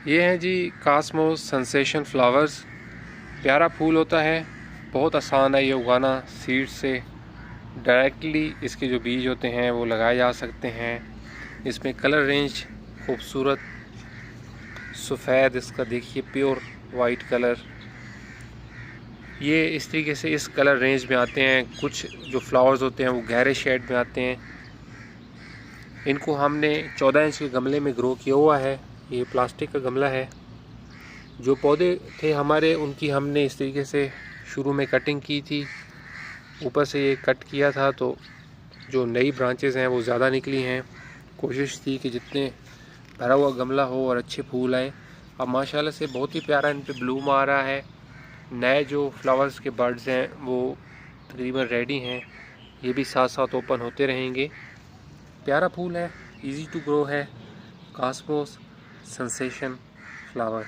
ये हैं जी कास्मोस sensation flowers. प्यारा फूल होता है, बहुत आसान है ये उगाना। सीड से डायरेक्टली इसके जो बीज होते हैं वो लगाए जा सकते हैं। इसमें कलर रेंज खूबसूरत, सफ़ेद इसका देखिए प्योर वाइट कलर। ये इस तरीके से इस कलर रेंज में आते हैं। कुछ जो फ्लावर्स होते हैं वो गहरे शेड में आते हैं। इनको हमने 14 इंच के गमले में ग्रो किया हुआ है। ये प्लास्टिक का गमला है। जो पौधे थे हमारे उनकी हमने इस तरीके से शुरू में कटिंग की थी, ऊपर से ये कट किया था, तो जो नई ब्रांचेस हैं वो ज़्यादा निकली हैं। कोशिश थी कि जितने भरा हुआ गमला हो और अच्छे फूल आए। अब माशाल्लाह से बहुत ही प्यारा इन पे ब्लूम आ रहा है। नए जो फ्लावर्स के बर्ड्स हैं वो तकरीबन रेडी हैं। ये भी साथ साथ ओपन होते रहेंगे। प्यारा फूल है, इजी टू ग्रो है, कास्मोस सेंसेशन फ्लावर।